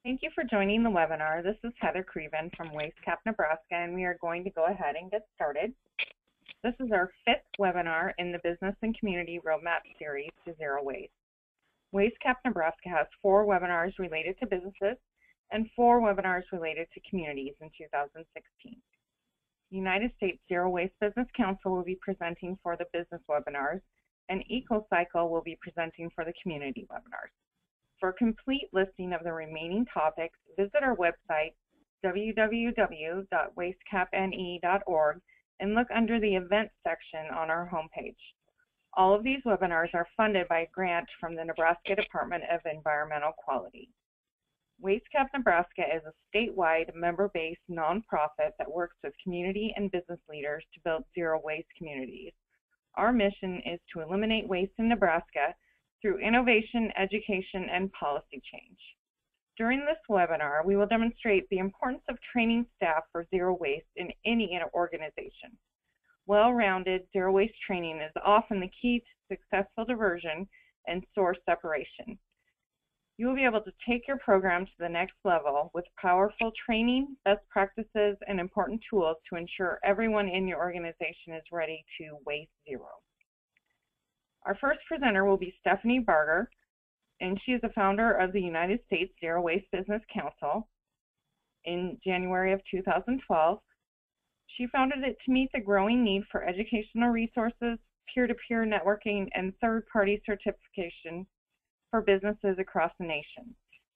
Thank you for joining the webinar. This is Heather Creven from WasteCap, Nebraska, and we are going to go ahead and get started. This is our 5th webinar in the Business and Community Roadmap Series to Zero Waste. WasteCap, Nebraska has 4 webinars related to businesses and 4 webinars related to communities in 2016. United States Zero Waste Business Council will be presenting for the business webinars, and EcoCycle will be presenting for the community webinars. For a complete listing of the remaining topics, visit our website, www.wastecapne.org, and look under the Events section on our homepage. All of these webinars are funded by a grant from the Nebraska Department of Environmental Quality. WasteCap Nebraska is a statewide, member-based nonprofit that works with community and business leaders to build zero-waste communities. Our mission is to eliminate waste in Nebraska through innovation, education, and policy change. During this webinar, we will demonstrate the importance of training staff for zero waste in any organization. Well-rounded zero waste training is often the key to successful diversion and source separation. You will be able to take your program to the next level with powerful training, best practices, and important tools to ensure everyone in your organization is ready to waste zero. Our first presenter will be Stephanie Barger, and she is the founder of the United States Zero Waste Business Council in January of 2012. She founded it to meet the growing need for educational resources, peer-to-peer networking, and third-party certification for businesses across the nation.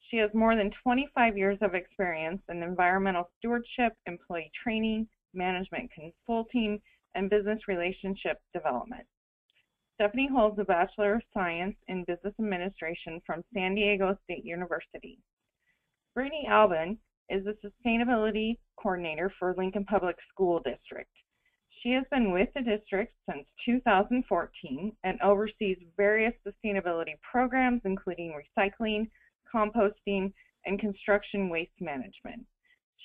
She has more than 25 years of experience in environmental stewardship, employee training, management consulting, and business relationship development. Stephanie holds a Bachelor of Science in Business Administration from San Diego State University. Brittany Albin is the Sustainability Coordinator for Lincoln Public School District. She has been with the district since 2014 and oversees various sustainability programs, including recycling, composting, and construction waste management.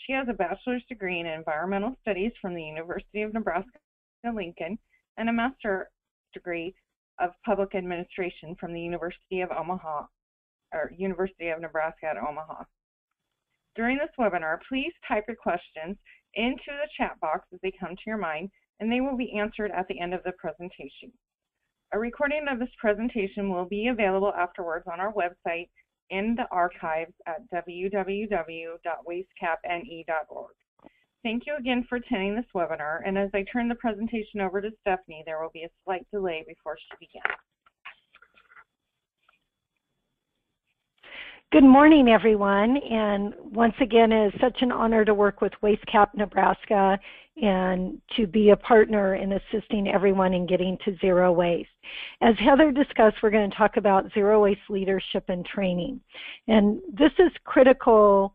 She has a bachelor's degree in environmental studies from the University of Nebraska-Lincoln and a master's degree of public administration from the University of Nebraska at Omaha. During this webinar, please type your questions into the chat box as they come to your mind, and they will be answered at the end of the presentation. A recording of this presentation will be available afterwards on our website in the archives at www.wastecapne.org. Thank you again for attending this webinar, and as I turn the presentation over to Stephanie, there will be a slight delay before she begins. Good morning, everyone, and once again, it is such an honor to work with WasteCap Nebraska and to be a partner in assisting everyone in getting to zero waste. As Heather discussed, we're going to talk about zero waste leadership and training, and this is critical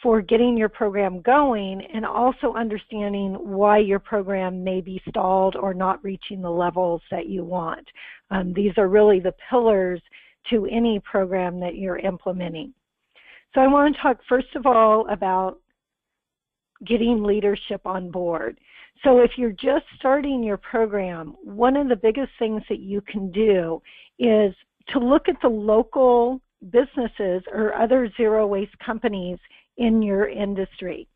for getting your program going and also understanding why your program may be stalled or not reaching the levels that you want. These are really the pillars to any program that you're implementing. So I want to talk first of all about getting leadership on board. So if you're just starting your program, one of the biggest things that you can do is to look at the local businesses or other zero waste companies in your industry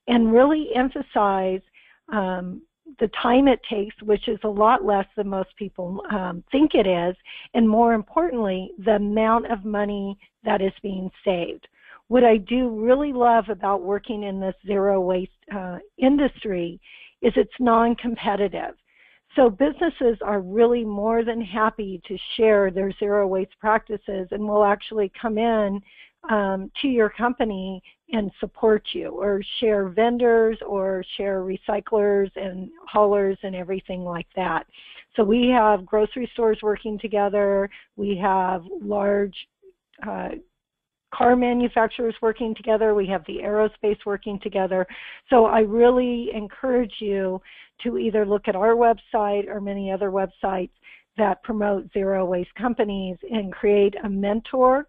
and really emphasize the time it takes, which is a lot less than most people think it is, and more importantly, the amount of money that is being saved. What I do really love about working in this zero waste industry is it's non-competitive. So businesses are really more than happy to share their zero waste practices and will actually come in to your company and support you, or share vendors, or share recyclers and haulers and everything like that. So we have grocery stores working together, we have large car manufacturers working together, we have the aerospace working together. So I really encourage you to either look at our website or many other websites that promote zero waste companies and create a mentor.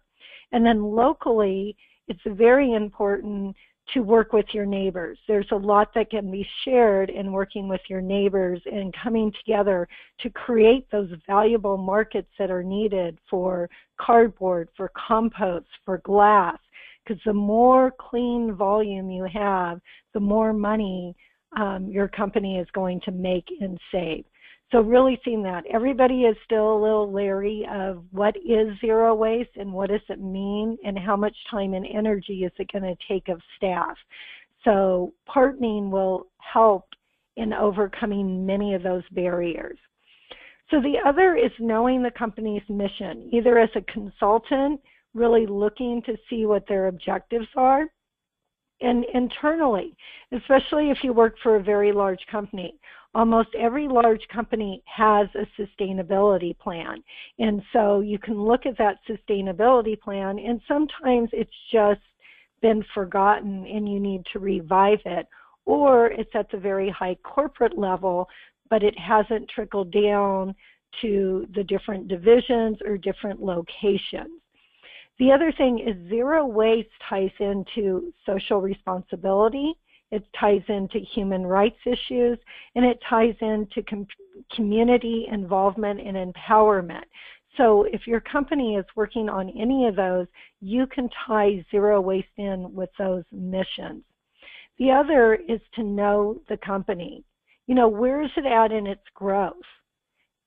And then locally, it's very important to work with your neighbors. There's a lot that can be shared in working with your neighbors and coming together to create those valuable markets that are needed for cardboard, for compost, for glass, because the more clean volume you have, the more money your company is going to make and save. So really seeing that. Everybody is still a little leery of what is zero waste and what does it mean and how much time and energy is it going to take of staff. So partnering will help in overcoming many of those barriers. So the other is knowing the company's mission, either as a consultant, really looking to see what their objectives are, and internally, especially if you work for a very large company. Almost every large company has a sustainability plan. And so you can look at that sustainability plan, and sometimes it's just been forgotten and you need to revive it, or it's at the very high corporate level, but it hasn't trickled down to the different divisions or different locations. The other thing is zero waste ties into social responsibility, it ties into human rights issues, and it ties into community involvement and empowerment. So if your company is working on any of those, you can tie zero waste in with those missions. The other is to know the company. You know, where is it at in its growth?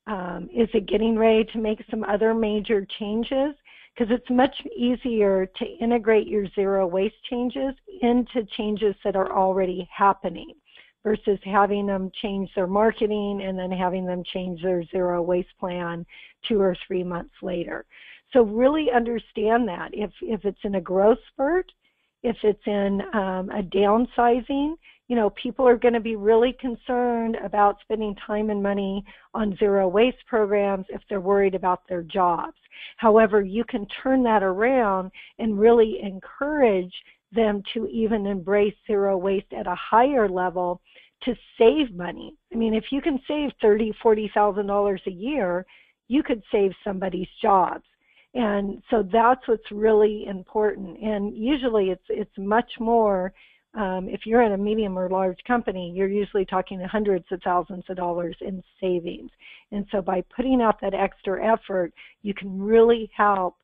Is it getting ready to make some other major changes? Because it's much easier to integrate your zero waste changes into changes that are already happening versus having them change their marketing and then having them change their zero waste plan 2 or 3 months later. So really understand that. If it's in a growth spurt, if it's in a downsizing, you know, people are going to be really concerned about spending time and money on zero waste programs if they're worried about their jobs. However, you can turn that around and really encourage them to even embrace zero waste at a higher level to save money. I mean, if you can save $30,000, $40,000 a year, you could save somebody's jobs. And so that's what's really important. And usually it's much more, if you're in a medium or large company, you're usually talking hundreds of thousands of dollars in savings. And so by putting out that extra effort, you can really help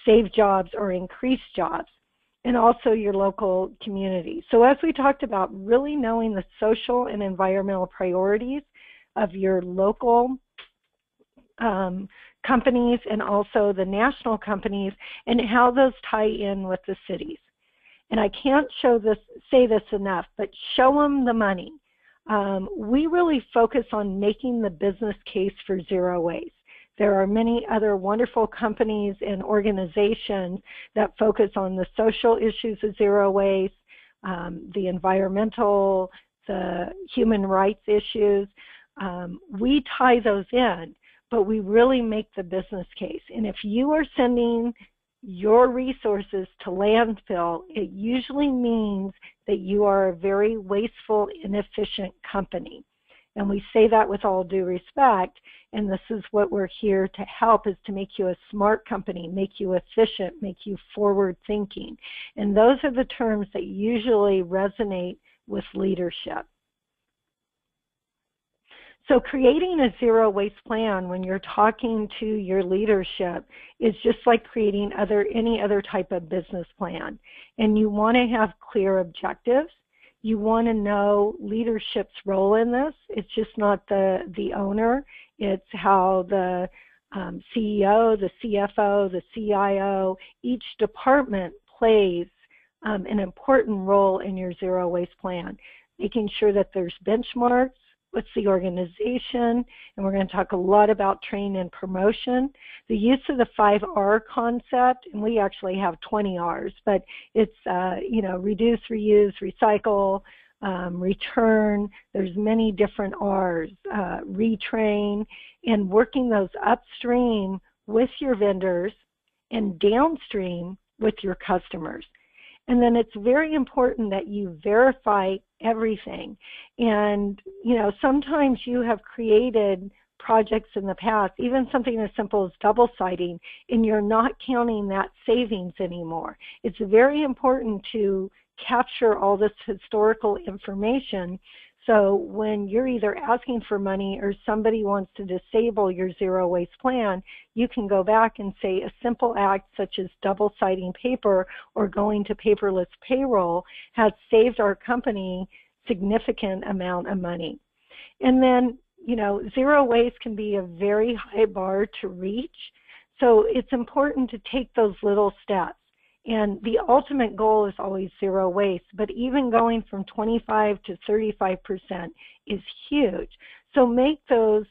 save jobs or increase jobs, and also your local community. So as we talked about, really knowing the social and environmental priorities of your local companies and also the national companies and how those tie in with the cities. And I can't say this enough, but show them the money. We really focus on making the business case for zero waste. There are many other wonderful companies and organizations that focus on the social issues of zero waste, the environmental, the human rights issues. We tie those in, but we really make the business case. And if you are sending your resources to landfill, it usually means that you are a very wasteful, inefficient company. And we say that with all due respect, and this is what we're here to help, is to make you a smart company, make you efficient, make you forward-thinking. And those are the terms that usually resonate with leadership. So creating a zero waste plan when you're talking to your leadership is just like creating any other type of business plan. And you want to have clear objectives. You want to know leadership's role in this. It's just not the owner. It's how the CEO, the CFO, the CIO, each department plays an important role in your zero waste plan. Making sure that there's benchmarks. What's the organization? And we're going to talk a lot about training and promotion. The use of the 5R concept, and we actually have 20 R's, but it's, reduce, reuse, recycle, return. There's many different R's, retrain, and working those upstream with your vendors and downstream with your customers. And then it's very important that you verify everything. And, sometimes you have created projects in the past, even something as simple as double siding, and you're not counting that savings anymore. It's very important to capture all this historical information So when you're either asking for money or somebody wants to disable your zero waste plan, you can go back and say a simple act such as double-siding paper or going to paperless payroll has saved our company significant amount of money. And then, zero waste can be a very high bar to reach. So it's important to take those little steps. And the ultimate goal is always zero waste, but even going from 25 to 35% is huge. So make those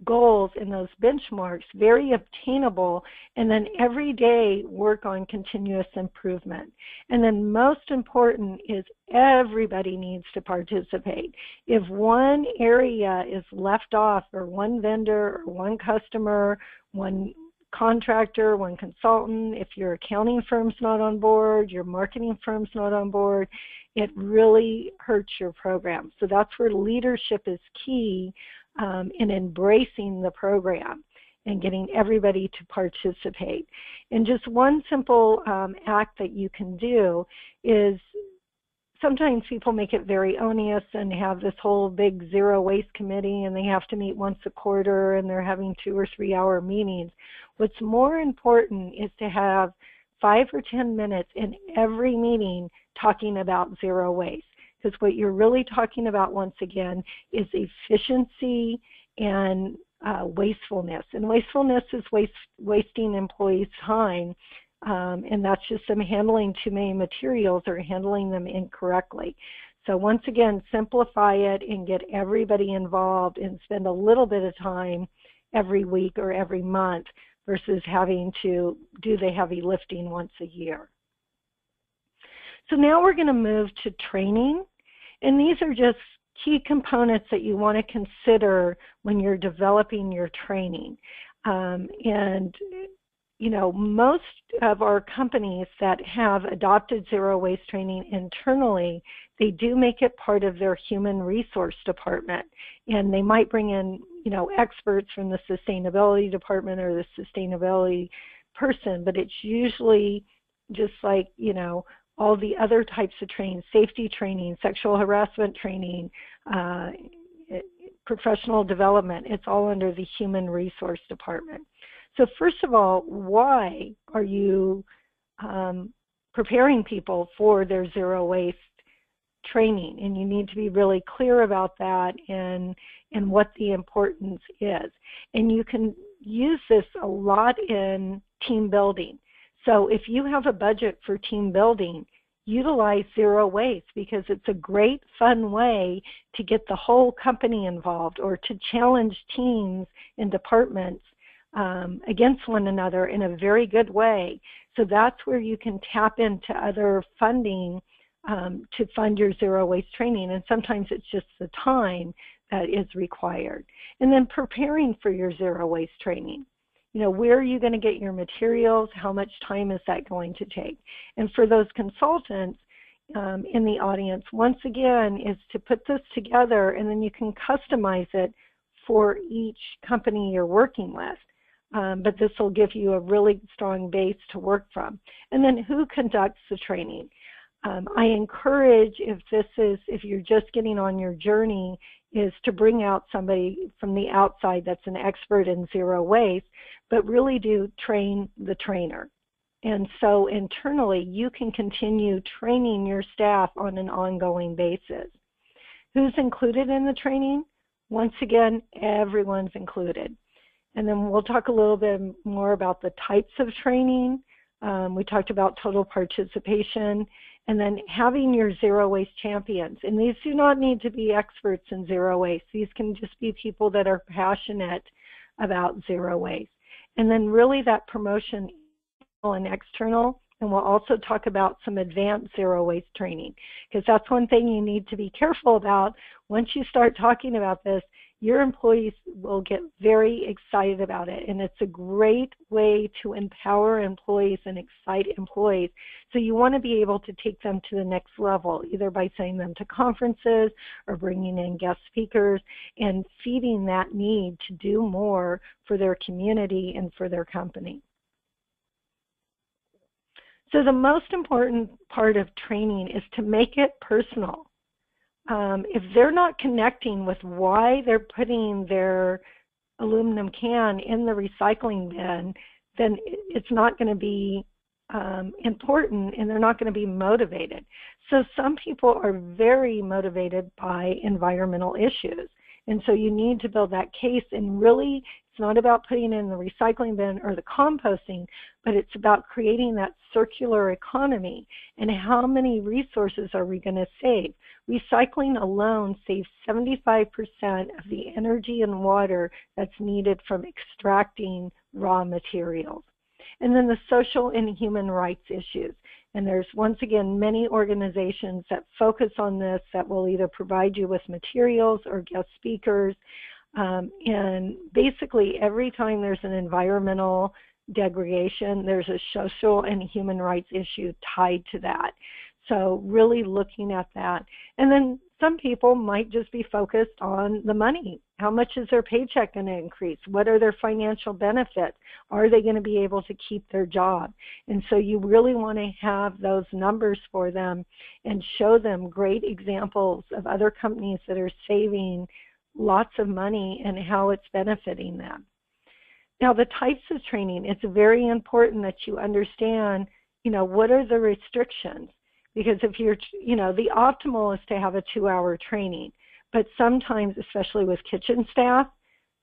goals and those benchmarks very obtainable, and then every day work on continuous improvement. And then most important is everybody needs to participate. If one area is left off, or one vendor, or one customer, one contractor, one consultant, if your accounting firm's not on board, your marketing firm's not on board, it really hurts your program. So that's where leadership is key in embracing the program and getting everybody to participate. And just one simple act that you can do is, sometimes people make it very onerous and have this whole big zero waste committee, and they have to meet once a quarter, and they're having 2 or 3 hour meetings. What's more important is to have 5 or 10 minutes in every meeting talking about zero waste. Because what you're really talking about, once again, is efficiency and wastefulness. And wastefulness is wasting employees' time, and that's just them handling too many materials or handling them incorrectly. So once again, simplify it and get everybody involved, and spend a little bit of time every week or every month versus having to do the heavy lifting once a year. So now we're going to move to training, and these are just key components that you want to consider when you're developing your training. Most of our companies that have adopted zero waste training internally, they do make it part of their human resource department, and they might bring in, experts from the sustainability department or the sustainability person, but it's usually just like, all the other types of training, safety training, sexual harassment training, professional development. It's all under the human resource department. So first of all, why are you preparing people for their zero waste training? And you need to be really clear about that and what the importance is. And you can use this a lot in team building. So if you have a budget for team building, utilize zero waste, because it's a great, fun way to get the whole company involved, or to challenge teams and departments against one another in a very good way. So that's where you can tap into other funding to fund your zero waste training. And sometimes it's just the time that is required. And then preparing for your zero waste training. Where are you going to get your materials? How much time is that going to take? And for those consultants in the audience, once again, is to put this together, and then you can customize it for each company you're working with. But this will give you a really strong base to work from. And then who conducts the training? I encourage, if you're just getting on your journey, is to bring out somebody from the outside that's an expert in zero waste, but really do train the trainer. And so internally, you can continue training your staff on an ongoing basis. Who's included in the training? Once again, everyone's included. And then we'll talk a little bit more about the types of training. We talked about total participation, and then having your zero waste champions. And these do not need to be experts in zero waste. These can just be people that are passionate about zero waste. And then really that promotion and external, and we'll also talk about some advanced zero waste training, because that's one thing you need to be careful about. Once you start talking about this, your employees will get very excited about it, and it's a great way to empower employees and excite employees. So you want to be able to take them to the next level, either by sending them to conferences or bringing in guest speakers and feeding that need to do more for their community and for their company. So the most important part of training is to make it personal. if they're not connecting with why they're putting their aluminum can in the recycling bin, then it's not going to be important, and they're not going to be motivated. So some people are very motivated by environmental issues. And so you need to build that case, and really it's not about putting in the recycling bin or the composting, but it's about creating that circular economy and how many resources are we going to save. Recycling alone saves 75% of the energy and water that's needed from extracting raw materials. And then the social and human rights issues. And there's, once again, many organizations that focus on this that will either provide you with materials or guest speakers. And basically, every time there's an environmental degradation, there's a social and human rights issue tied to that. So really looking at that. And then some people might just be focused on the money. How much is their paycheck going to increase? What are their financial benefits? Are they going to be able to keep their job? And so you really want to have those numbers for them and show them great examples of other companies that are saving lots of money and how it's benefiting them. Now, the types of training, it's very important that you understand, what are the restrictions? Because if you're, the optimal is to have a 2-hour training. But sometimes, especially with kitchen staff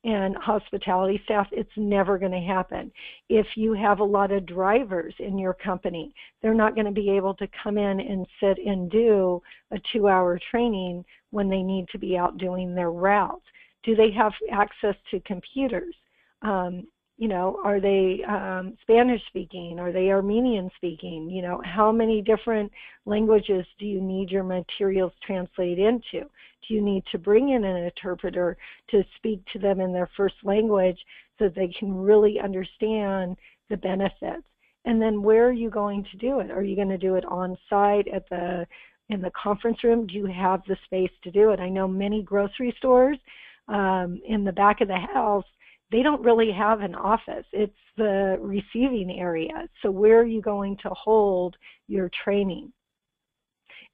and hospitality staff, it's never going to happen. If you have a lot of drivers in your company, they're not going to be able to come in and sit and do a 2-hour training when they need to be out doing their routes. Do they have access to computers? Are they Spanish speaking? Are they Armenian speaking? How many different languages do you need your materials translated into? Do you need to bring in an interpreter to speak to them in their first language so they can really understand the benefits? And then where are you going to do it? Are you going to do it on site in the conference room? Do you have the space to do it? I know many grocery stores in the back of the house, they don't really have an office. It's the receiving area. So where are you going to hold your training?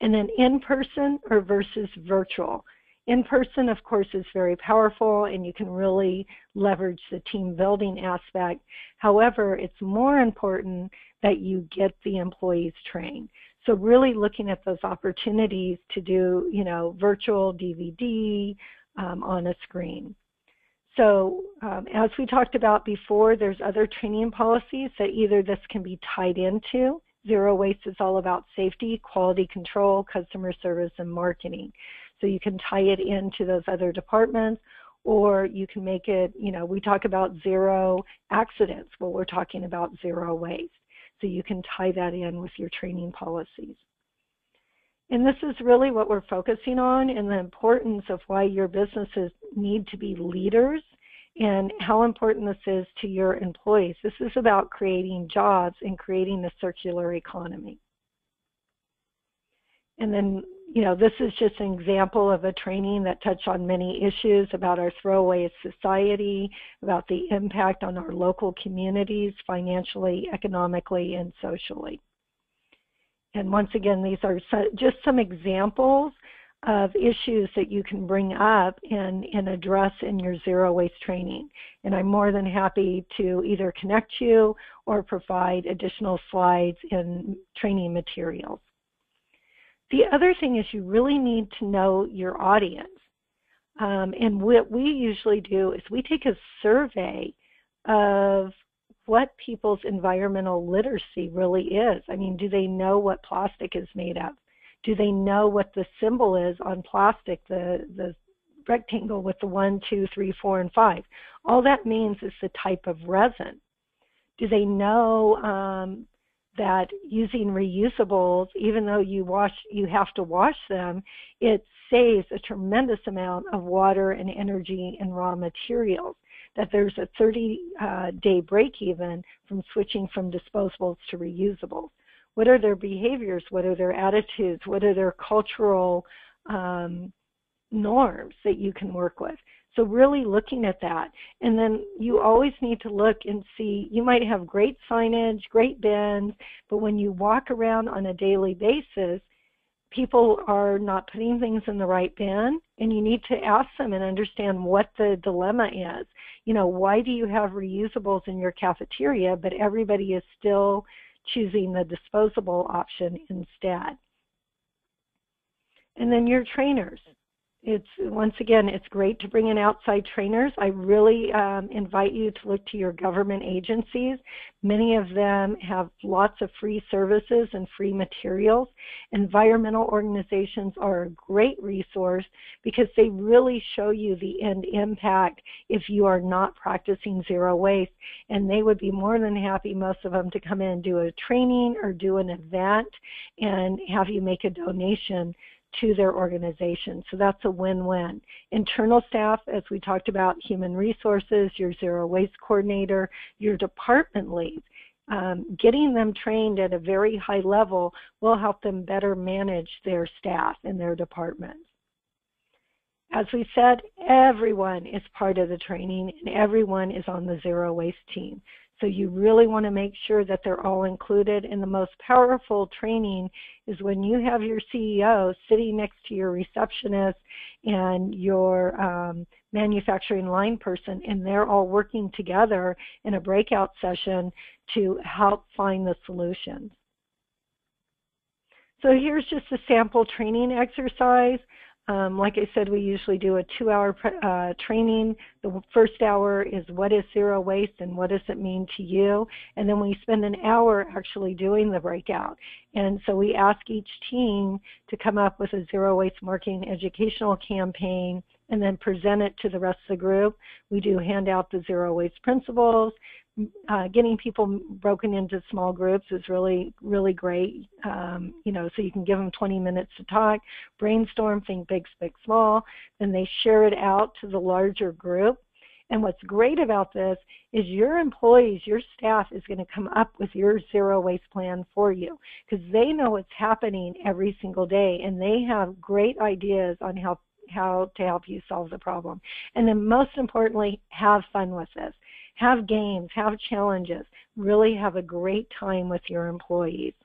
And then in-person or versus virtual. In-person, of course, is very powerful, and you can really leverage the team building aspect. However, it's more important that you get the employees trained. So really looking at those opportunities to do, virtual DVD on a screen. So as we talked about before, there's other training policies that either this can be tied into. Zero waste is all about safety, quality control, customer service, and marketing. So you can tie it into those other departments, or you can make it, we talk about zero accidents. Well, we're talking about zero waste. So you can tie that in with your training policies. And this is really what we're focusing on, and the importance of why your businesses need to be leaders and how important this is to your employees. This is about creating jobs and creating a circular economy. And then, this is just an example of a training that touched on many issues about our throwaway society, about the impact on our local communities, financially, economically, and socially. And once again, these are just some examples of issues that you can bring up and address in your zero waste training. And I'm more than happy to either connect you or provide additional slides and training materials. The other thing is you really need to know your audience. And what we usually do is we take a survey of what people's environmental literacy really is. I mean, do they know what plastic is made of? Do they know what the symbol is on plastic, the rectangle with the 1, 2, 3, 4, and 5? All that means is the type of resin. Do they know that using reusables, even though you have to wash them, it saves a tremendous amount of water and energy and raw materials? That there's a 30-day break even from switching from disposables to reusables. What are their behaviors? What are their attitudes? What are their cultural norms that you can work with? So really looking at that. And then you always need to look and see, you might have great signage, great bins, but when you walk around on a daily basis, people are not putting things in the right bin, and you need to ask them and understand what the dilemma is. Why do you have reusables in your cafeteria, but everybody is still choosing the disposable option instead? And then your trainers. Once again, it's great to bring in outside trainers. I really invite you to look to your government agencies. Many of them have lots of free services and free materials. Environmental organizations are a great resource because they really show you the end impact if you are not practicing zero waste. And they would be more than happy, most of them, to come in and do a training or do an event and have you make a donation to their organization. So that's a win-win. Internal staff, as we talked about, human resources, your zero waste coordinator, your department leads, getting them trained at a very high level will help them better manage their staff and their departments. As we said, everyone is part of the training and everyone is on the zero waste team. So you really want to make sure that they're all included. And the most powerful training is when you have your CEO sitting next to your receptionist and your manufacturing line person, and they're all working together in a breakout session to help find the solutions. So here's just a sample training exercise. Like I said, we usually do a 2-hour training. The first hour is what is zero waste and what does it mean to you? And then we spend an hour actually doing the breakout. And so we ask each team to come up with a zero waste marketing educational campaign and then present it to the rest of the group. We do hand out the zero waste principles. Getting people broken into small groups is really, really great. So you can give them 20 minutes to talk, brainstorm, think big, speak small, then they share it out to the larger group. And what's great about this is your employees, your staff is going to come up with your zero waste plan for you because they know what's happening every single day and they have great ideas on how to help you solve the problem. And then most importantly, have fun with this. Have games, have challenges, really have a great time with your employees.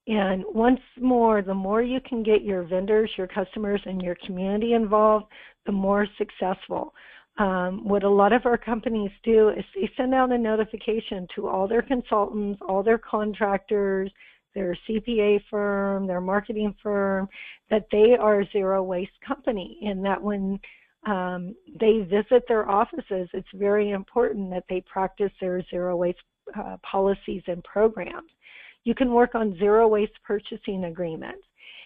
And once more, the more you can get your vendors, your customers, and your community involved, the more successful. What a lot of our companies do is they send out a notification to all their consultants, all their contractors, their CPA firm, their marketing firm, that they are a zero waste company, and that when they visit their offices, it's very important that they practice their zero waste policies and programs. You can work on zero waste purchasing agreements.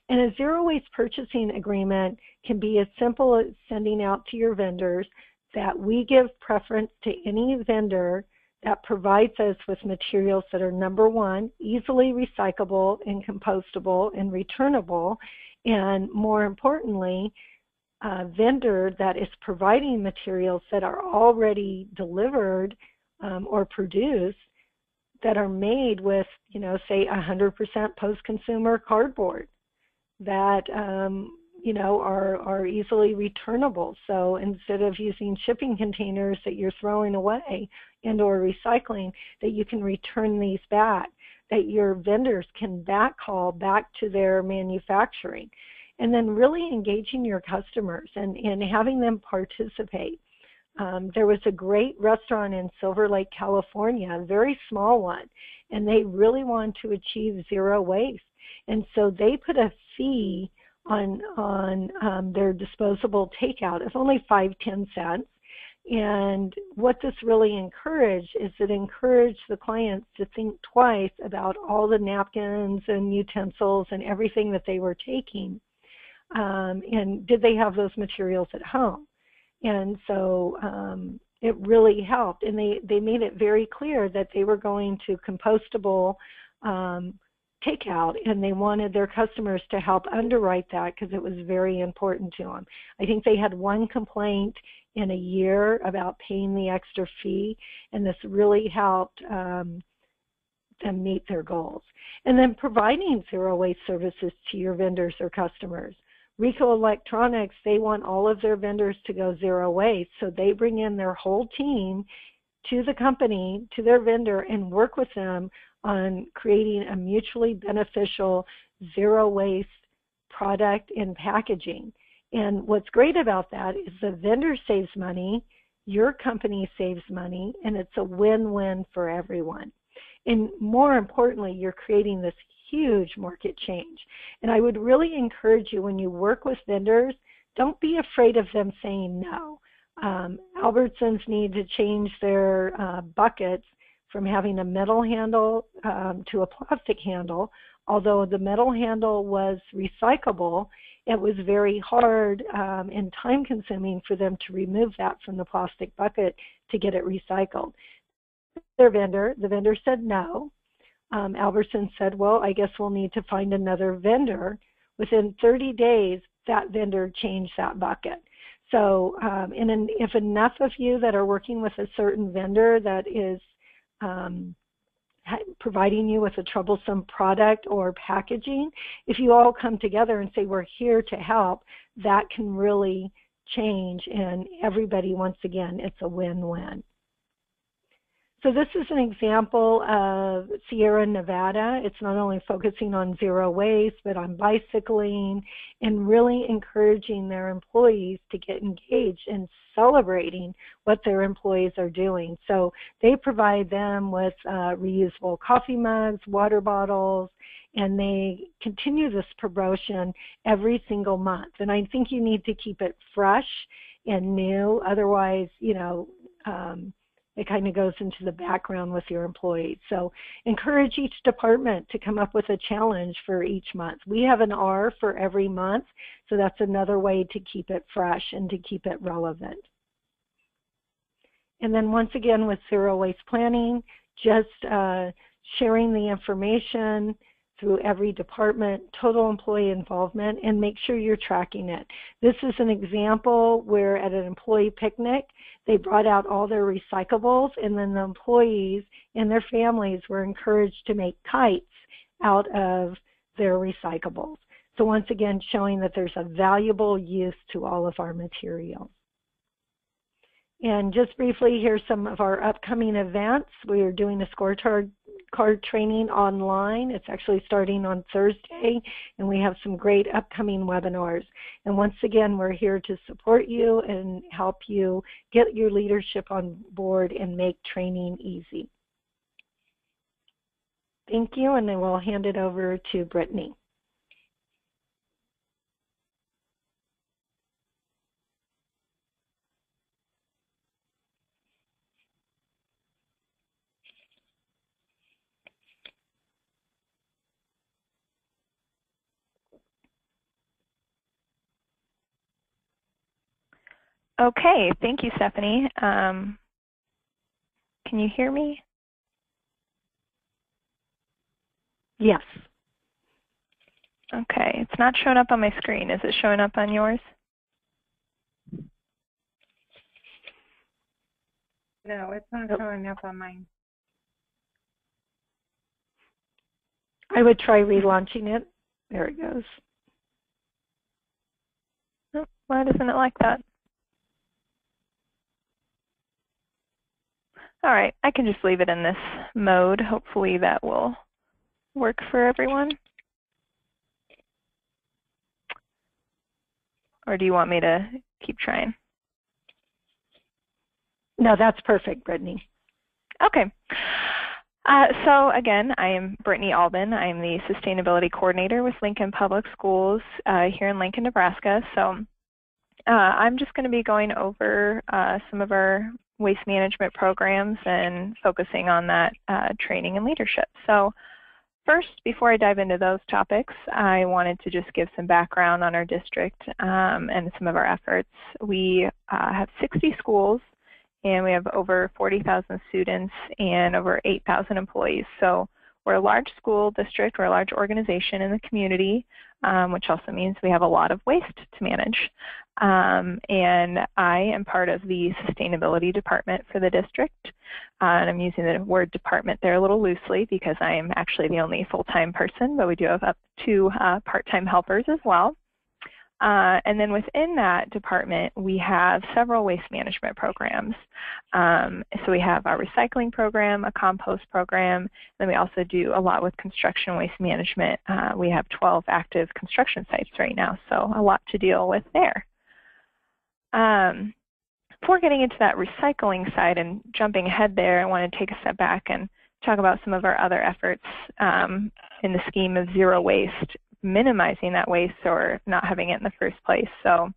And a zero waste purchasing agreement can be as simple as sending out to your vendors that we give preference to any vendor that provides us with materials that are, number one, easily recyclable and compostable and returnable, and more importantly, a vendor that is providing materials that are already delivered or produced that are made with, say 100% post-consumer cardboard that, are easily returnable. So instead of using shipping containers that you're throwing away and or recycling, that you can return these back, that your vendors can backhaul back to their manufacturing. And then really engaging your customers and having them participate. There was a great restaurant in Silver Lake, California, a very small one, and they really wanted to achieve zero waste. And so they put a fee on their disposable takeout of only 5-10 cents. And what this really encouraged is it encouraged the clients to think twice about all the napkins and utensils and everything that they were taking. And did they have those materials at home? And so it really helped. And they made it very clear that they were going to compostable takeout, and they wanted their customers to help underwrite that because it was very important to them. I think they had one complaint in a year about paying the extra fee, and this really helped them meet their goals. And then providing zero waste services to your vendors or customers. Ricoh Electronics, they want all of their vendors to go zero waste, so they bring in their whole team to the company, to their vendor, and work with them on creating a mutually beneficial zero waste product and packaging. And what's great about that is the vendor saves money, your company saves money, and it's a win-win for everyone. And more importantly, you're creating this huge market change. And I would really encourage you, when you work with vendors, don't be afraid of them saying no. Albertsons need to change their buckets from having a metal handle to a plastic handle. Although the metal handle was recyclable, it was very hard and time consuming for them to remove that from the plastic bucket to get it recycled. The vendor said no. Albertsons said, well, I guess we'll need to find another vendor. Within 30 days, that vendor changed that bucket. So if enough of you that are working with a certain vendor that is providing you with a troublesome product or packaging, if you all come together and say, we're here to help, that can really change. And everybody, once again, it's a win-win. So this is an example of Sierra Nevada. It's not only focusing on zero waste, but on bicycling and really encouraging their employees to get engaged in celebrating what their employees are doing. So they provide them with reusable coffee mugs, water bottles, and they continue this promotion every single month. And I think you need to keep it fresh and new. Otherwise, it kind of goes into the background with your employees. So encourage each department to come up with a challenge for each month. We have an R for every month, so that's another way to keep it fresh and to keep it relevant. And then once again with zero waste planning, just sharing the information through every department, total employee involvement, and make sure you're tracking it. This is an example where at an employee picnic, they brought out all their recyclables, and then the employees and their families were encouraged to make kites out of their recyclables. So once again, showing that there's a valuable use to all of our materials. And just briefly, here's some of our upcoming events. We are doing a scorecard training online. It's actually starting on Thursday, and we have some great upcoming webinars. And once again, we're here to support you and help you get your leadership on board and make training easy. Thank you, and I will hand it over to Brittany. Okay, thank you, Stephanie. Can you hear me? Yes. Okay, it's not showing up on my screen. Is it showing up on yours? No, it's not showing up on mine. I would try relaunching it. There it goes. Oh, why doesn't it like that? All right, I can just leave it in this mode. Hopefully that will work for everyone. Or do you want me to keep trying? No, that's perfect, Brittany. Okay. So again, I am Brittany Albin. I'm the Sustainability Coordinator with Lincoln Public Schools here in Lincoln, Nebraska. So I'm just going to be going over some of our waste management programs and focusing on that training and leadership. So first, before I dive into those topics, I wanted to just give some background on our district and some of our efforts. We have 60 schools, and we have over 40,000 students and over 8,000 employees. So we're a large school district, we're a large organization in the community, which also means we have a lot of waste to manage. And I am part of the sustainability department for the district. And I'm using the word department there a little loosely because I am actually the only full-time person, but we do have up to part-time helpers as well. And then within that department, we have several waste management programs. So we have our recycling program, a compost program, then we also do a lot with construction waste management. We have 12 active construction sites right now, so a lot to deal with there. Before getting into that recycling side and jumping ahead there, I want to take a step back and talk about some of our other efforts in the scheme of zero waste, minimizing that waste or not having it in the first place. So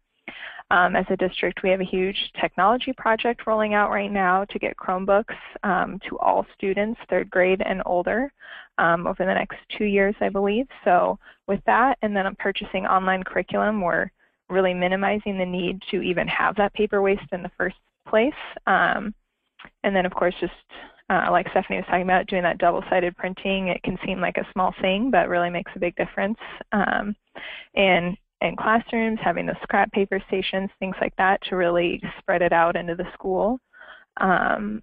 as a district, we have a huge technology project rolling out right now to get Chromebooks to all students, 3rd grade and older, over the next 2 years, I believe. So with that, and then purchasing online curriculum, we're really minimizing the need to even have that paper waste in the first place. And then, of course, just like Stephanie was talking about, doing that double-sided printing, it can seem like a small thing, but really makes a big difference. And in classrooms, having the scrap paper stations, things like that, to really spread it out into the school.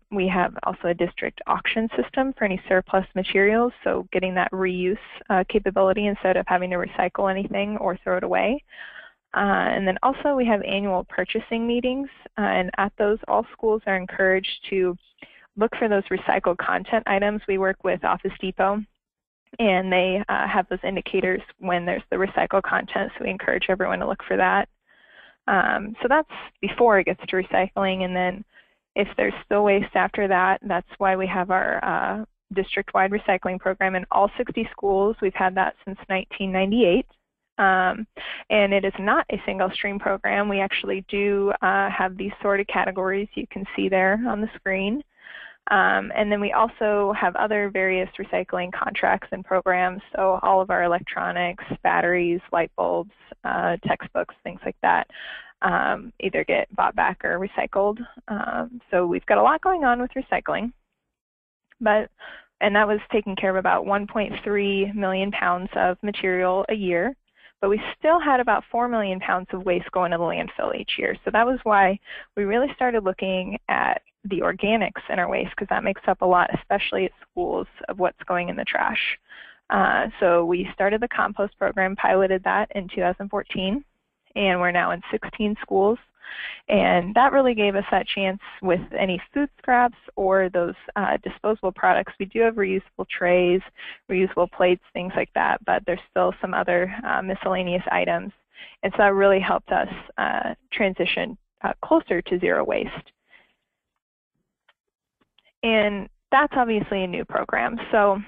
We have also a district auction system for any surplus materials, so getting that reuse capability instead of having to recycle anything or throw it away. And then also we have annual purchasing meetings, and at those, all schools are encouraged to look for those recycled content items. We work with Office Depot, and they have those indicators when there's the recycled content, so we encourage everyone to look for that. So that's before it gets to recycling, and then if there's still waste after that, that's why we have our district-wide recycling program in all 60 schools. We've had that since 1998. And it is not a single stream program. We actually do have these sorted categories you can see there on the screen. And then we also have other various recycling contracts and programs. So all of our electronics, batteries, light bulbs, textbooks, things like that, either get bought back or recycled. So we've got a lot going on with recycling. And that was taking care of about 1.3 million pounds of material a year. But we still had about 4 million pounds of waste going to the landfill each year. So that was why we really started looking at the organics in our waste, because that makes up a lot, especially at schools, of what's going in the trash. So we started the compost program, piloted that in 2014, and we're now in 16 schools. And that really gave us that chance with any food scraps or those disposable products. We do have reusable trays, reusable plates, things like that, but there's still some other miscellaneous items. And so that really helped us transition closer to zero waste. And that's obviously a new program. So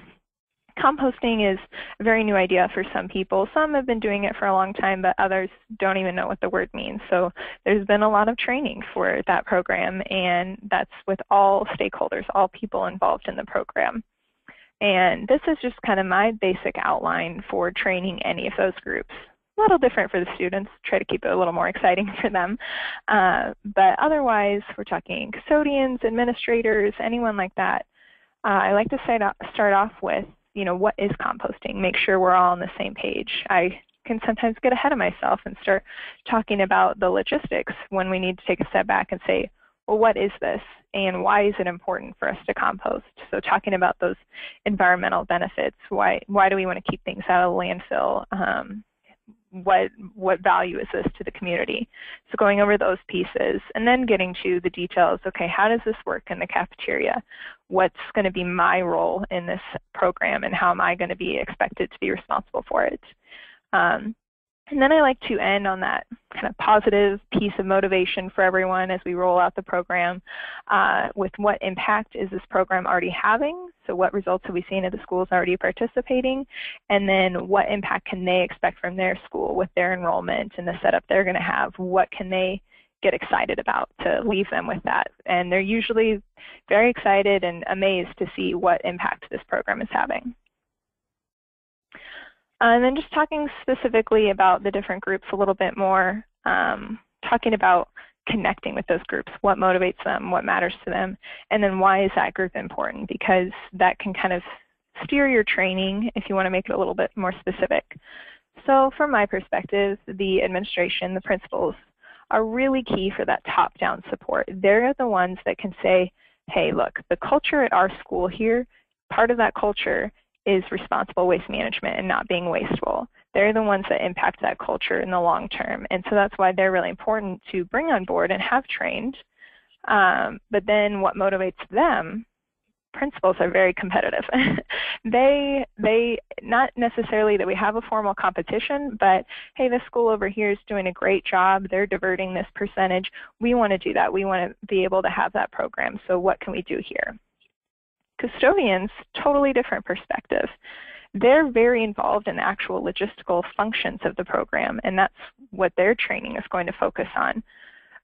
composting is a very new idea for some people. Some have been doing it for a long time, but others don't even know what the word means. So there's been a lot of training for that program, and that's with all stakeholders, all people involved in the program. And this is just kind of my basic outline for training any of those groups. A little different for the students, try to keep it a little more exciting for them. But otherwise, we're talking custodians, administrators, anyone like that. I like to start off with, what is composting? Make sure we're all on the same page. I can sometimes get ahead of myself and start talking about the logistics when we need to take a step back and say, well, what is this and why is it important for us to compost? So talking about those environmental benefits, why do we want to keep things out of the landfill? What value is this to the community? So going over those pieces and then getting to the details. Okay, how does this work in the cafeteria? What's going to be my role in this program, and how am I going to be expected to be responsible for it? And then I like to end on that kind of positive piece of motivation for everyone as we roll out the program with what impact is this program already having? So what results have we seen at the schools already participating? And then what impact can they expect from their school with their enrollment and the setup they're going to have? What can they get excited about to leave them with that? And they're usually very excited and amazed to see what impact this program is having. And then just talking specifically about the different groups a little bit more, talking about connecting with those groups, what motivates them, what matters to them, and then why is that group important, because that can kind of steer your training if you want to make it a little bit more specific. So from my perspective, the administration, the principals, are really key for that top-down support. They're the ones that can say, hey, look, the culture at our school here, part of that culture is responsible waste management and not being wasteful. they're the ones that impact that culture in the long term. And so that's why they're really important to bring on board and have trained. But then what motivates them, principals are very competitive. they not necessarily that we have a formal competition, but hey, this school over here is doing a great job. They're diverting this percentage. We want to do that. We want to be able to have that program. So what can we do here? Custodians, totally different perspective. They're very involved in the actual logistical functions of the program, and that's what their training is going to focus on.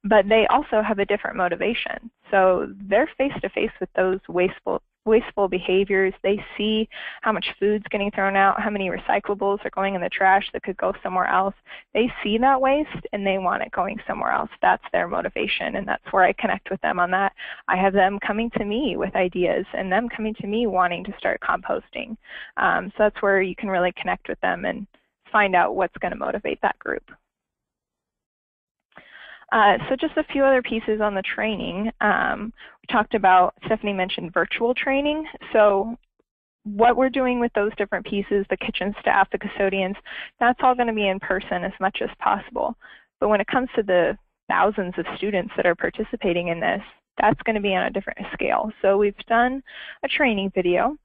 But they also have a different motivation. So they're face-to-face with those wasteful behaviors. They see how much food's getting thrown out, how many recyclables are going in the trash that could go somewhere else. They see that waste and they want it going somewhere else. That's their motivation, and that's where I connect with them on that. I have them coming to me with ideas and them coming to me wanting to start composting. So that's where you can really connect with them and find out what's going to motivate that group. So just a few other pieces on the training. We talked about, Stephanie mentioned virtual training. So what we're doing with those different pieces, the kitchen staff, the custodians, that's all going to be in person as much as possible. But when it comes to the thousands of students that are participating in this, that's going to be on a different scale. So we've done a training video.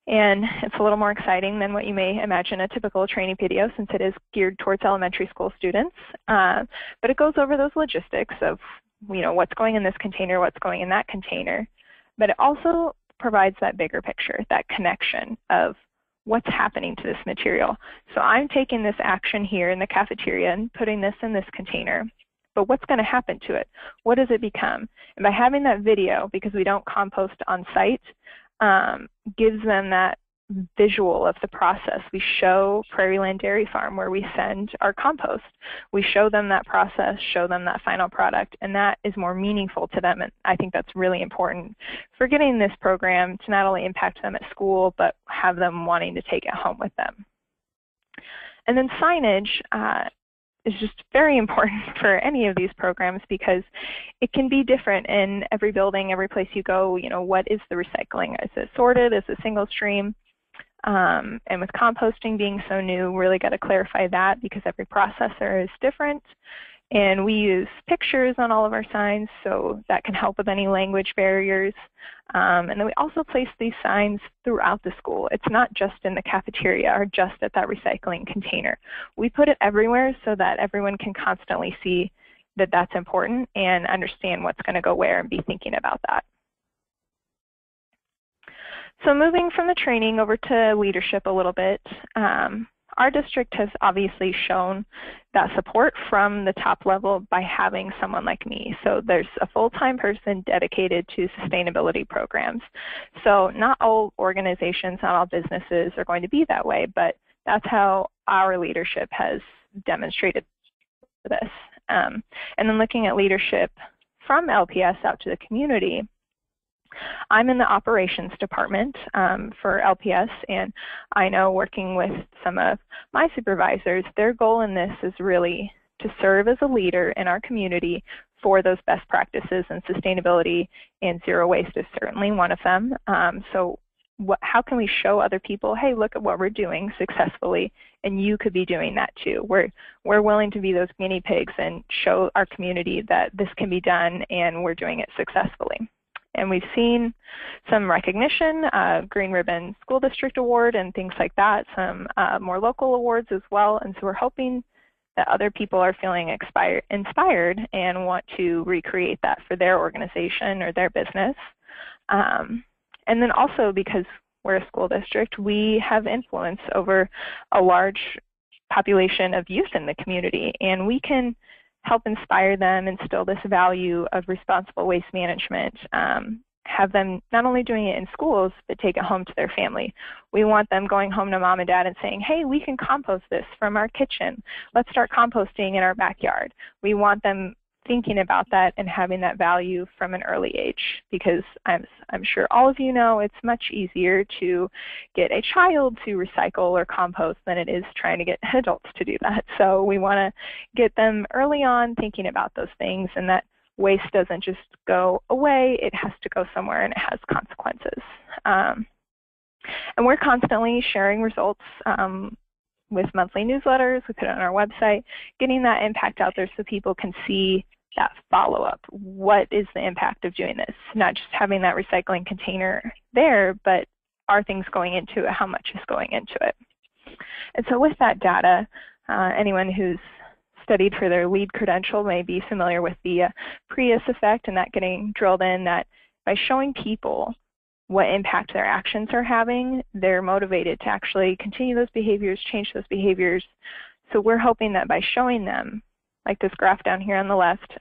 And it's a little more exciting than what you may imagine a typical training video, since it is geared towards elementary school students. But it goes over those logistics of, what's going in this container, what's going in that container. But it also provides that bigger picture, that connection of what's happening to this material. So I'm taking this action here in the cafeteria and putting this in this container. But what's going to happen to it? What does it become? And by having that video, because we don't compost on site, gives them that visual of the process. We show Prairieland Dairy Farm where we send our compost. We show them that process, show them that final product, and that is more meaningful to them. And I think that's really important for getting this program to not only impact them at school, but have them wanting to take it home with them. And then signage is just very important for any of these programs, because it can be different in every building, every place you go. What is the recycling? Is it sorted? Is it single stream? And with composting being so new, really got to clarify that, because every processor is different. And we use pictures on all of our signs, so that can help with any language barriers. And then we also place these signs throughout the school. It's not just in the cafeteria or just at that recycling container. We put it everywhere so that everyone can constantly see that that's important and understand what's going to go where and be thinking about that. So moving from the training over to leadership a little bit, our district has obviously shown that support from the top level by having someone like me. So there's a full-time person dedicated to sustainability programs. So not all organizations, not all businesses are going to be that way, but that's how our leadership has demonstrated this. And then looking at leadership from LPS out to the community, I'm in the operations department for LPS, and I know, working with some of my supervisors, their goal in this is really to serve as a leader in our community for those best practices, and sustainability and zero waste is certainly one of them. So how can we show other people, hey, look at what we're doing successfully, and you could be doing that too. We're willing to be those guinea pigs and show our community that this can be done and we're doing it successfully. And we've seen some recognition, Green Ribbon School District Award and things like that, some more local awards as well. And so we're hoping that other people are feeling inspired and want to recreate that for their organization or their business. And then also, because we're a school district, we have influence over a large population of youth in the community, and we can help inspire them, instill this value of responsible waste management, have them not only doing it in schools, but take it home to their family. We want them going home to mom and dad and saying, hey, we can compost this from our kitchen. Let's start composting in our backyard. We want them thinking about that and having that value from an early age, because I'm sure all of you know it's much easier to get a child to recycle or compost than it is trying to get adults to do that. So we want to get them early on thinking about those things, and that waste doesn't just go away, it has to go somewhere and it has consequences. And we're constantly sharing results with monthly newsletters, we put it on our website, getting that impact out there so people can see that follow-up. What is the impact of doing this? Not just having that recycling container there, but are things going into it? How much is going into it? And so with that data, anyone who's studied for their LEED credential may be familiar with the Prius effect, and that getting drilled in, that by showing people what impact their actions are having, they're motivated to actually continue those behaviors, change those behaviors. So we're hoping that by showing them, like this graph down here on the left,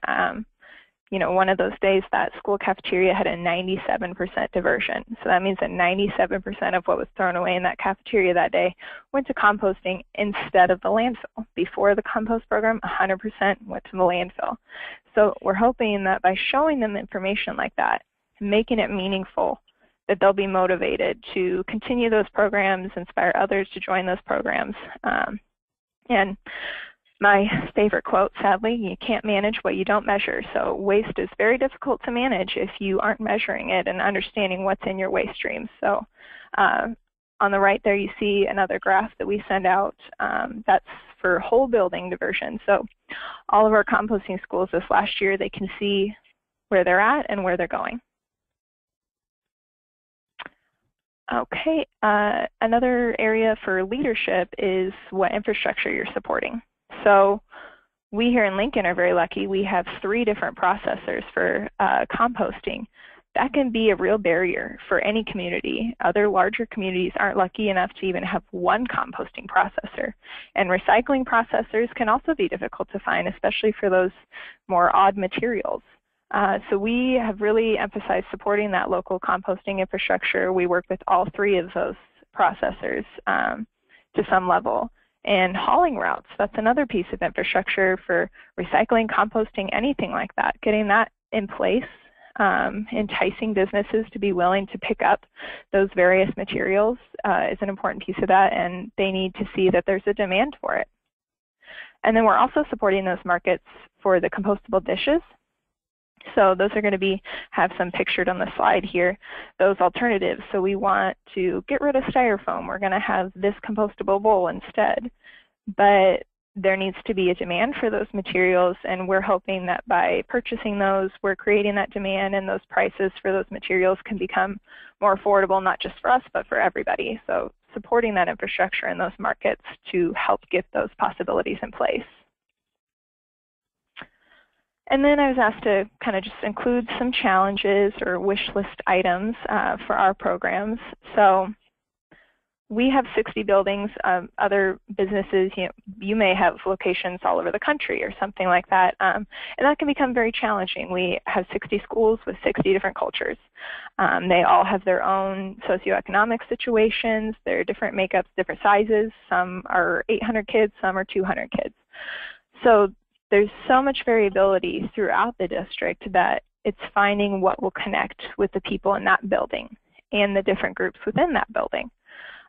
you know, one of those days that school cafeteria had a 97% diversion. So that means that 97% of what was thrown away in that cafeteria that day went to composting instead of the landfill. Before the compost program, 100% went to the landfill. So we're hoping that by showing them information like that, making it meaningful, that they'll be motivated to continue those programs, inspire others to join those programs. And my favorite quote, sadly, you can't manage what you don't measure. So waste is very difficult to manage if you aren't measuring it and understanding what's in your waste streams. So on the right there, you see another graph that we send out. That's for whole building diversion. So all of our composting schools this last year, they can see where they're at and where they're going. Okay, another area for leadership is what infrastructure you're supporting. So we here in Lincoln are very lucky. We have 3 different processors for composting. That can be a real barrier for any community. Other larger communities aren't lucky enough to even have one composting processor. And recycling processors can also be difficult to find, especially for those more odd materials. So we have really emphasized supporting that local composting infrastructure. We work with all 3 of those processors to some level. And hauling routes, that's another piece of infrastructure for recycling, composting, anything like that. Getting that in place, enticing businesses to be willing to pick up those various materials is an important piece of that, and they need to see that there's a demand for it. And then we're also supporting those markets for the compostable dishes. So those are going to have some pictured on the slide here, those alternatives. So we want to get rid of styrofoam. We're going to have this compostable bowl instead. But there needs to be a demand for those materials, and we're hoping that by purchasing those, we're creating that demand, and those prices for those materials can become more affordable, not just for us, but for everybody. So supporting that infrastructure in those markets to help get those possibilities in place. And then I was asked to kind of just include some challenges or wish list items for our programs. So we have 60 buildings. Other businesses, you may have locations all over the country or something like that. And that can become very challenging. We have 60 schools with 60 different cultures. They all have their own socioeconomic situations, their different makeups, different sizes. Some are 800 kids, some are 200 kids. So there's so much variability throughout the district that it's finding what will connect with the people in that building and the different groups within that building.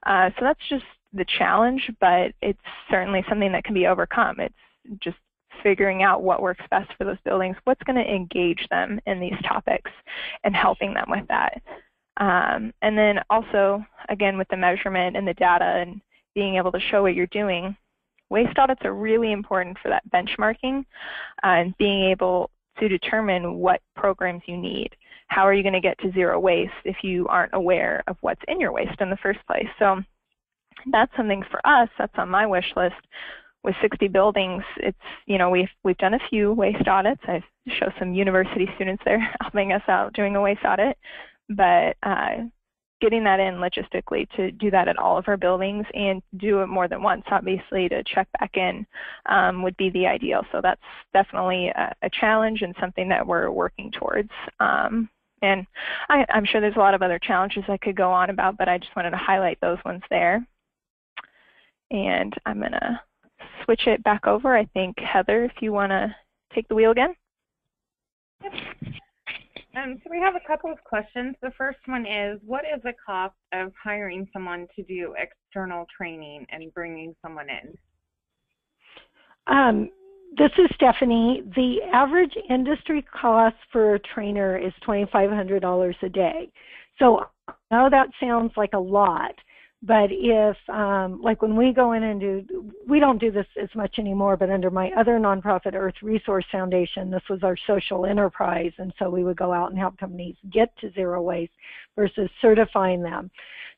So that's just the challenge, but it's certainly something that can be overcome. It's just figuring out what works best for those buildings, what's going to engage them in these topics, and helping them with that. And then also, again, with the measurement and the data and being able to show what you're doing, waste audits are really important for that benchmarking and being able to determine what programs you need. How are you going to get to zero waste if you aren't aware of what's in your waste in the first place? So that's something for us, that's on my wish list. With 60 buildings, it's, we've done a few waste audits. I show some university students there helping us out doing a waste audit, but getting that in logistically to do that at all of our buildings and do it more than once, obviously, to check back in would be the ideal. So that's definitely a challenge and something that we're working towards. And I'm sure there's a lot of other challenges I could go on about, but I just wanted to highlight those ones there. And I'm going to switch it back over. I think, Heather, if you want to take the wheel again. Yep. So we have a couple of questions. The first one is, what is the cost of hiring someone to do external training and bringing someone in? This is Stephanie. The average industry cost for a trainer is $2,500 a day. So I know that sounds like a lot, But if, like when we go in and do, we don't do this as much anymore, but under my other nonprofit, Earth Resource Foundation, this was our social enterprise. And so we would go out and help companies get to zero waste versus certifying them.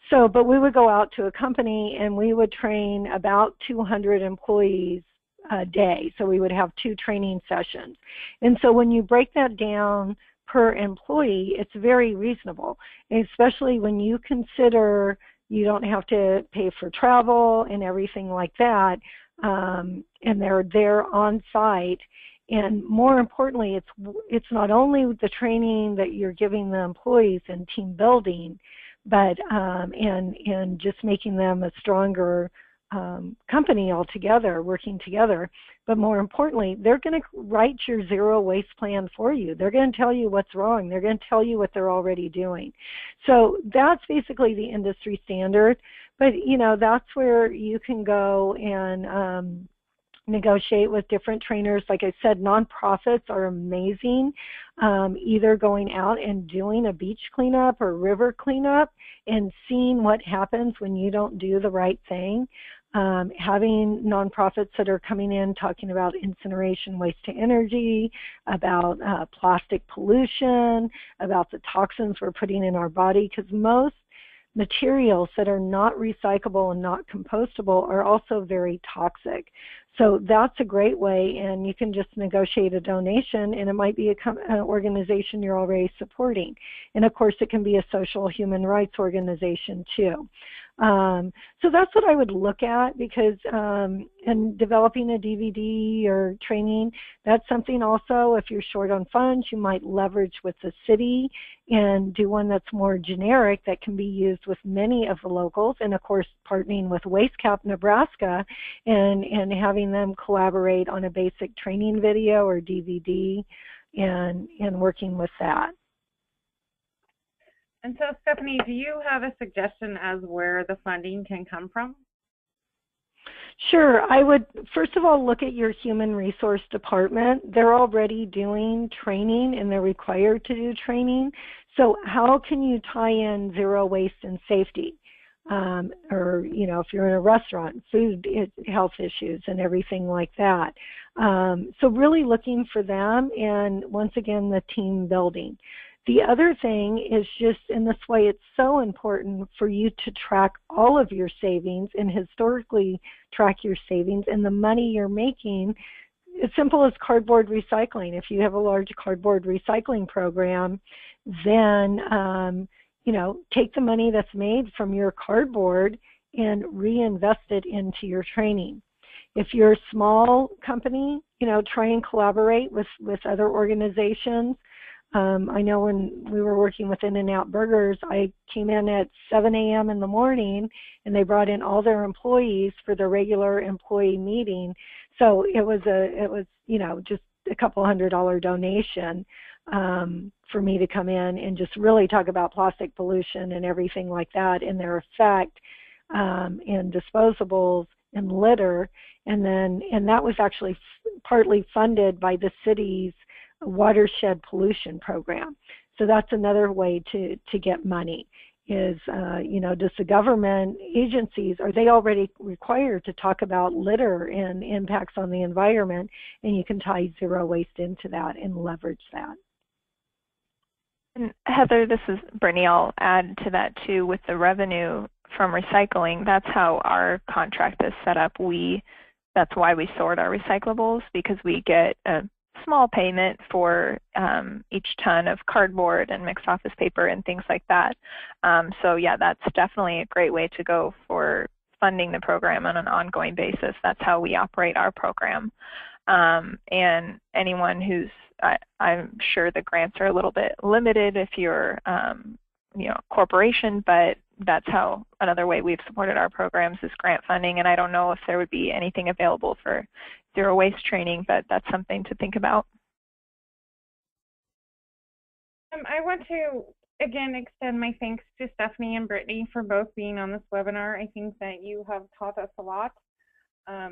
So, but we would go out to a company and we would train about 200 employees a day. So we would have 2 training sessions. And so when you break that down per employee, it's very reasonable, especially when you consider you don't have to pay for travel and everything like that, and they're there on site. And more importantly, it's not only the training that you're giving the employees and team building, but and just making them a stronger company altogether, working together. But more importantly, they're going to write your zero waste plan for you. They're going to tell you what's wrong. They're going to tell you what they're already doing. So that's basically the industry standard. But, you know, that's where you can go and negotiate with different trainers. Like I said, nonprofits are amazing, either going out and doing a beach cleanup or river cleanup and seeing what happens when you don't do the right thing. Having nonprofits that are coming in talking about incineration, waste to energy, about plastic pollution, about the toxins we're putting in our body, because most materials that are not recyclable and not compostable are also very toxic. So that's a great way, and you can just negotiate a donation, and it might be an organization you're already supporting. And of course, it can be a social human rights organization too. So that's what I would look at, because in developing a DVD or training, that's something also, if you're short on funds, you might leverage with the city and do one that's more generic that can be used with many of the locals, and of course partnering with WasteCap Nebraska and having them collaborate on a basic training video or DVD and working with that. And so, Stephanie, do you have a suggestion as where the funding can come from? Sure. I would, first of all, look at your human resource department. They're already doing training and they're required to do training. So how can you tie in zero waste and safety? Or, you know, if you're in a restaurant, food health issues and everything like that. So really looking for them, and once again, the team building. The other thing is just, in this way, it's so important for you to track all of your savings and historically track your savings and the money you're making. As simple as cardboard recycling. If you have a large cardboard recycling program, then, you know, take the money that's made from your cardboard and reinvest it into your training. If you're a small company, you know, try and collaborate with other organizations. I know when we were working with In-N-Out Burgers, I came in at 7 a.m. in the morning, and they brought in all their employees for their regular employee meeting. So it was you know, just a couple $100 donation for me to come in and just really talk about plastic pollution and everything like that, and their effect in disposables and litter. And that was actually partly funded by the city's watershed pollution program. So that's another way to get money is, you know, does the government agencies, are they already required to talk about litter and impacts on the environment? And you can tie zero waste into that and leverage that. And Heather, this is Brittany. I'll add to that too with the revenue from recycling. That's how our contract is set up. That's why we sort our recyclables, because we get a small payment for each ton of cardboard and mixed office paper and things like that. So yeah, that's definitely a great way to go for funding the program on an ongoing basis. That's how we operate our program. And anyone who's, I'm sure the grants are a little bit limited if you're, you know, a corporation, but that's how another way we've supported our programs is grant funding. And I don't know if there would be anything available for zero waste training, but that's something to think about. I want to again extend my thanks to Stephanie and Brittany for both being on this webinar. I think that you have taught us a lot. At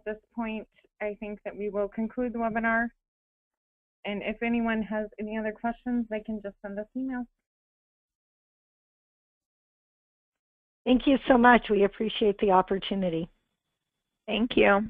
this point, I think that we will conclude the webinar. And if anyone has any other questions, they can just send us emails. Thank you so much. We appreciate the opportunity. Thank you.